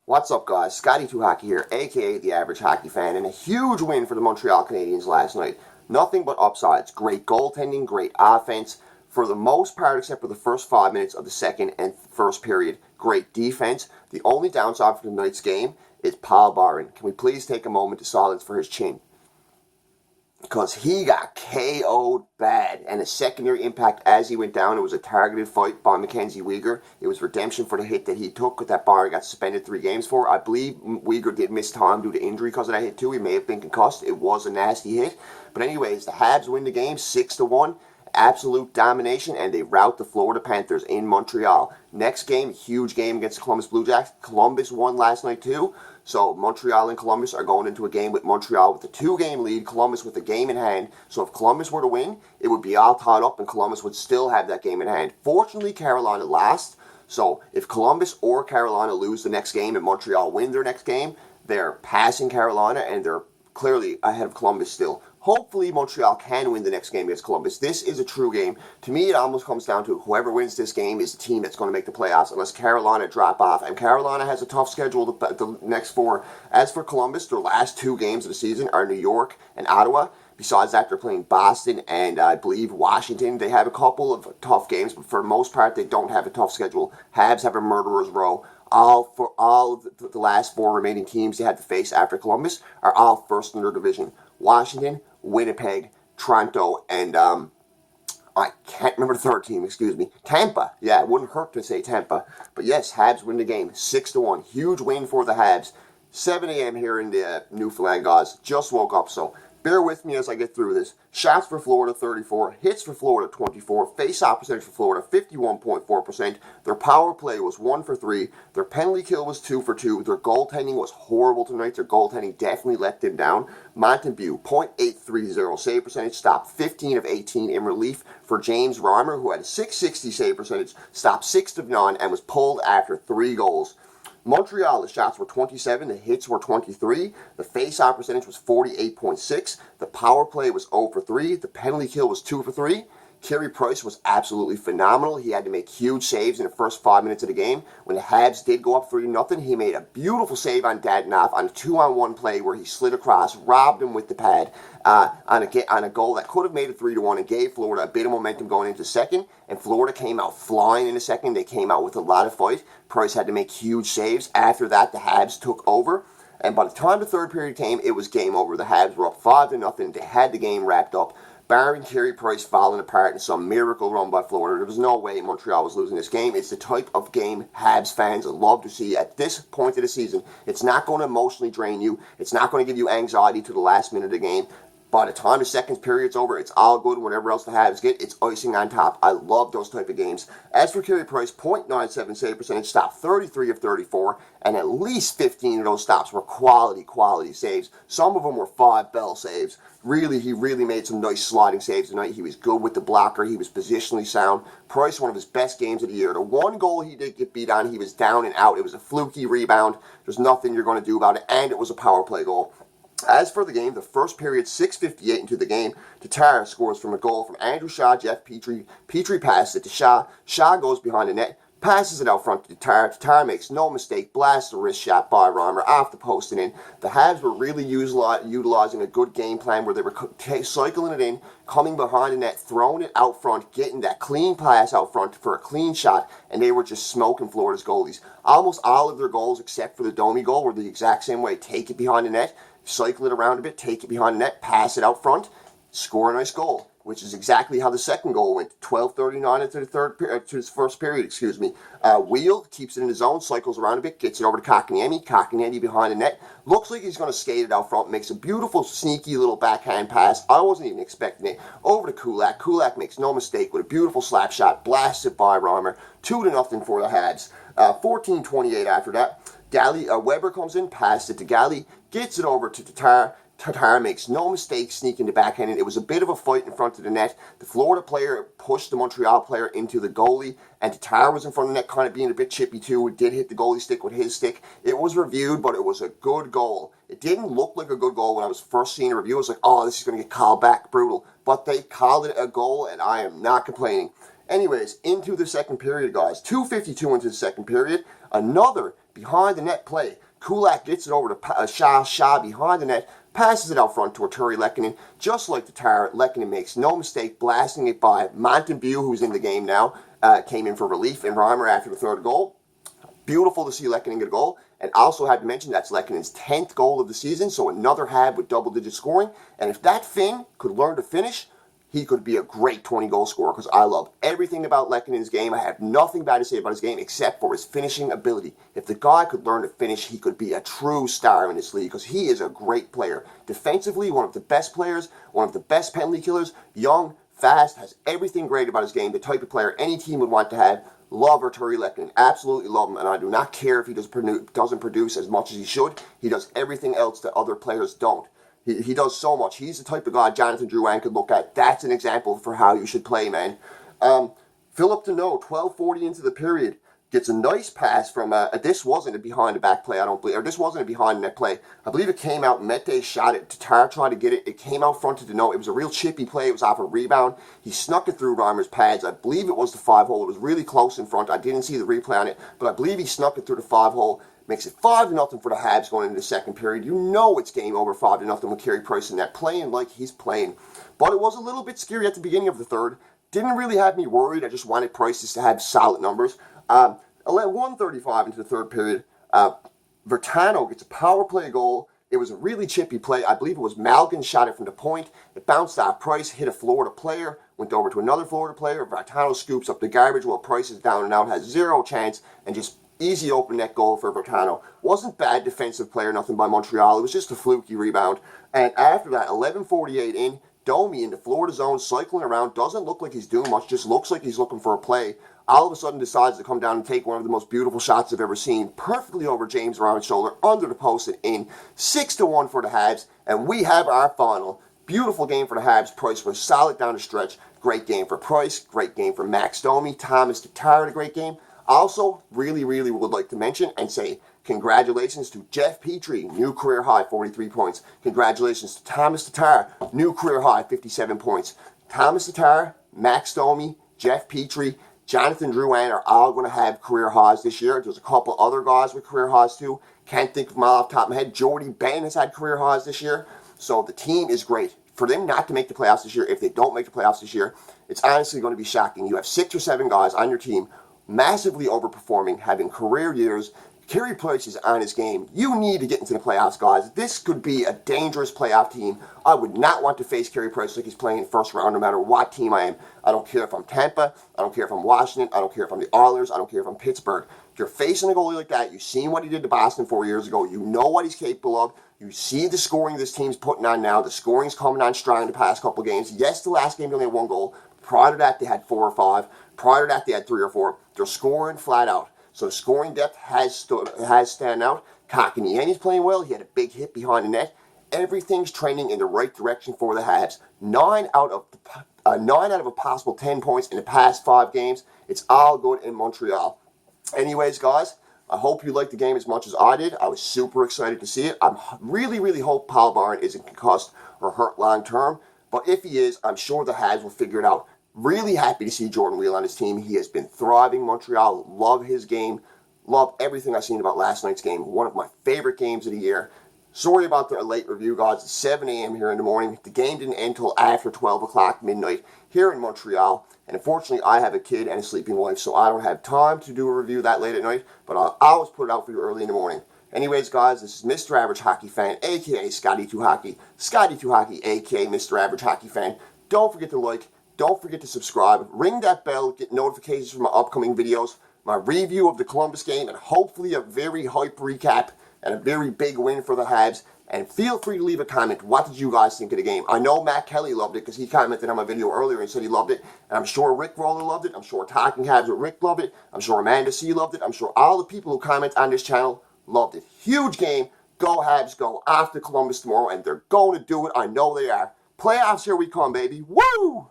What's up, guys? Scotty2Hockey here, aka the Average Hockey Fan, and a huge win for the Montreal Canadiens last night. Nothing but upsides. Great goaltending, great offense. For the most part, except for the first 5 minutes of the second and first period, great defense. The only downside for tonight's game is Paul Byron. Can we please take a moment to silence for his chin? Because he got KO'd bad, and a secondary impact as he went down. It was a targeted fight by Mackenzie Weegar. It was redemption for the hit that he took with that bar. He got suspended 3 games for. I believe Weegar did miss time due to injury because of that hit too. He may have been concussed. It was a nasty hit. But anyways, the Habs win the game 6-1. Absolute domination, and they rout the Florida Panthers in Montreal. Next game, huge game against the Columbus Blue Jackets. Columbus won last night too. So Montreal and Columbus are going into a game with Montreal with a 2-game lead, Columbus with a game in hand. So if Columbus were to win, it would be all tied up and Columbus would still have that game in hand. Fortunately, Carolina lost. So if Columbus or Carolina lose the next game and Montreal win their next game, they're passing Carolina and they're clearly ahead of Columbus still. Hopefully, Montreal can win the next game against Columbus. This is a true game. To me, it almost comes down to whoever wins this game is the team that's going to make the playoffs, unless Carolina drop off. And Carolina has a tough schedule the next 4. As for Columbus, their last 2 games of the season are New York and Ottawa. Besides that, they're playing Boston and I believe Washington. They have a couple of tough games, but for the most part, they don't have a tough schedule. Habs have a murderer's row. All of the last 4 remaining teams they had to face after Columbus are all first in their division. Washington, Winnipeg, Toronto, and I can't remember the third team, excuse me. Tampa. Yeah, it wouldn't hurt to say Tampa. But yes, Habs win the game 6-1. Huge win for the Habs. 7 a.m. here in the Newfoundland, guys. Just woke up, so bear with me as I get through this. Shots for Florida, 34. Hits for Florida, 24. Face-off percentage for Florida, 51.4%. Their power play was 1 for 3. Their penalty kill was 2 for 2. Their goaltending was horrible tonight. Their goaltending definitely let them down. Montembeault, .830 save percentage, stopped 15 of 18 in relief for James Reimer, who had a .660 save percentage, stopped 6 of 9, and was pulled after 3 goals. Montreal, the shots were 27, the hits were 23, the face-off percentage was 48.6, the power play was 0 for 3, the penalty kill was 2 for 3. Carey Price was absolutely phenomenal. He had to make huge saves in the first 5 minutes of the game. When the Habs did go up 3-0, he made a beautiful save on Dadonov on a 2-on-1 play where he slid across, robbed him with the pad on a goal that could have made it 3-1 and gave Florida a bit of momentum going into second. And Florida came out flying in the second. They came out with a lot of fight. Price had to make huge saves. After that, the Habs took over. And by the time the third period came, it was game over. The Habs were up 5-0. They had the game wrapped up. Barring Carey Price falling apart in some miracle run by Florida, there was no way Montreal was losing this game. It's the type of game Habs fans love to see at this point of the season. It's not going to emotionally drain you. It's not going to give you anxiety to the last minute of the game. By the time the second period's over, it's all good. Whatever else the Habs get, it's icing on top. I love those type of games. As for Carey Price, .97 save percentage, stopped 33 of 34, and at least 15 of those stops were quality saves. Some of them were 5-bell saves. He really made some nice sliding saves tonight. He was good with the blocker. He was positionally sound. Price, one of his best games of the year. The one goal he did get beat on, he was down and out. It was a fluky rebound. There's nothing you're going to do about it, and it was a power play goal. As for the game, the first period, 6:58 into the game, Tatar scores from a goal from Andrew Shaw. Jeff Petrie passes it to Shaw. Shaw goes behind the net, passes it out front to Tatar. Tatar makes no mistake, blasts a wrist shot by Reimer off the post and in. The Habs were really utilizing a good game plan where they were cycling it in, coming behind the net, throwing it out front, getting that clean pass out front for a clean shot, and they were just smoking Florida's goalies. Almost all of their goals, except for the Domi goal, were the exact same way. Take it behind the net, cycle it around a bit, take it behind the net, pass it out front, score a nice goal, which is exactly how the second goal went. 12:39 into the first period. Wheel keeps it in his zone, cycles around a bit, gets it over to Kotkaniemi. Kotkaniemi behind the net. Looks like he's going to skate it out front, makes a beautiful, sneaky little backhand pass. I wasn't even expecting it. Over to Kulak. Kulak makes no mistake with a beautiful slap shot, blasts it by Reimer. 2-0 for the Habs. 14:28 after that. Weber comes in, passes it to Galley, gets it over to Tatar. Tatar makes no mistake sneaking the backhand in. It was a bit of a fight in front of the net. The Florida player pushed the Montreal player into the goalie, and Tatar was in front of the net, kind of being a bit chippy too. It did hit the goalie stick with his stick. It was reviewed, but it was a good goal. It didn't look like a good goal when I was first seeing a review. I was like, oh, this is going to get called back, brutal. But they called it a goal, and I am not complaining. Anyways, into the second period, guys. 2:52 into the second period. Another behind the net play. Kulak gets it over to Shah behind the net, passes it out front to Arturi Lehkonen. Just like the Tatar, Lehkonen makes no mistake blasting it by Montembeault, who's in the game now, came in for relief in Reimer after the third goal. Beautiful to see Lehkonen get a goal. And also had to mention that's Lehkonen's 10th goal of the season, so another Hab with double-digit scoring. And if that Finn could learn to finish, he could be a great 20-goal scorer, because I love everything about Lehkonen's game. I have nothing bad to say about his game except for his finishing ability. If the guy could learn to finish, he could be a true star in this league, because he is a great player. Defensively, one of the best players, one of the best penalty killers, young, fast, has everything great about his game, the type of player any team would want to have. Love Arturi Lehkonen, absolutely love him, and I do not care if he doesn't produce as much as he should. He does everything else that other players don't. He does so much. He's the type of guy Jonathan Drouin could look at. That's an example for how you should play, man. Philip Deneau, 12:40 into the period, gets a nice pass from this wasn't a behind the back play, I don't believe, or this wasn't a behind net play. I believe it came out, Mete shot it, Tatar tried to get it, it came out front to Deneau. It was a real chippy play, it was off a rebound. He snuck it through Reimer's pads. I believe it was the 5-hole. It was really close in front. I didn't see the replay on it, but I believe he snuck it through the 5-hole. Makes it 5-0 for the Habs going into the second period. You know it's game over 5-0 with Carey Price in that, playing like he's playing. But it was a little bit scary at the beginning of the third. Didn't really have me worried. I just wanted Price to have solid numbers. 1:35 into the third period, Vertano gets a power play goal. It was a really chippy play. I believe it was Malgin shot it from the point. It bounced off Price, hit a Florida player, went over to another Florida player. Vertano scoops up the garbage while Price is down and out, has zero chance, and just easy open net goal for Vertano. Wasn't bad defensive player, nothing by Montreal. It was just a fluky rebound. And after that, 11:48 in, Domi in the Florida zone, cycling around, doesn't look like he's doing much, just looks like he's looking for a play. All of a sudden decides to come down and take one of the most beautiful shots I've ever seen, perfectly over James Reimer's shoulder, under the post and in. 6-1 for the Habs, and we have our final. Beautiful game for the Habs. Price was solid down the stretch. Great game for Price, great game for Max Domi. Thomas Tatar had a great game. Also, really would like to mention and say congratulations to Jeff Petrie, new career high, 43 points. Congratulations to Thomas Tatar, new career high, 57 points. Thomas Tatar, Max Domi, Jeff Petrie, Jonathan Drouin are all going to have career highs this year. There's a couple other guys with career highs too. Can't think of them all off the top of my head. Jordy Ben has had career highs this year. So the team is great. For them not to make the playoffs this year, if they don't make the playoffs this year, it's honestly going to be shocking. You have 6 or 7 guys on your team massively overperforming, having career years. Carey Price is on his game. You need to get into the playoffs, guys. This could be a dangerous playoff team. I would not want to face Carey Price like he's playing first round no matter what team I am. I don't care if I'm Tampa. I don't care if I'm Washington. I don't care if I'm the Oilers. I don't care if I'm Pittsburgh. If you're facing a goalie like that, you've seen what he did to Boston 4 years ago. You know what he's capable of. You see the scoring this team's putting on now. The scoring's coming on strong in the past couple of games. Yes, the last game they only had 1 goal. Prior to that, they had 4 or 5. Prior to that, they had 3 or 4. They're scoring flat out. So the scoring depth has stand out. Kotkaniemi's playing well. He had a big hit behind the net. Everything's trending in the right direction for the Habs. 9 out of a possible 10 points in the past 5 games. It's all good in Montreal. Anyways, guys, I hope you liked the game as much as I did. I was super excited to see it. I really hope Paul Barn isn't concussed or hurt long term. But if he is, I'm sure the Habs will figure it out. Really happy to see Jordan Wheel on his team. He has been thriving in Montreal. Love his game. Love everything I've seen about last night's game. One of my favorite games of the year. Sorry about the late review, guys. It's 7 a.m. here in the morning. The game didn't end until after 12 o'clock midnight here in Montreal. And unfortunately, I have a kid and a sleeping wife, so I don't have time to do a review that late at night. But I'll always put it out for you early in the morning. Anyways, guys, this is Mr. Average Hockey Fan, a.k.a. Scotty2Hockey. Scotty2Hockey, a.k.a. Mr. Average Hockey Fan. Don't forget to like. Don't forget to subscribe. Ring that bell. Get notifications from my upcoming videos. My review of the Columbus game. And hopefully a very hype recap. And a very big win for the Habs. And feel free to leave a comment. What did you guys think of the game? I know Matt Kelly loved it because he commented on my video earlier and said he loved it. And I'm sure Rick Roller loved it. I'm sure Talking Habs with Rick loved it. I'm sure Amanda C loved it. I'm sure all the people who comment on this channel loved it. Huge game. Go Habs. Go after Columbus tomorrow. And they're going to do it. I know they are. Playoffs, here we come, baby. Woo!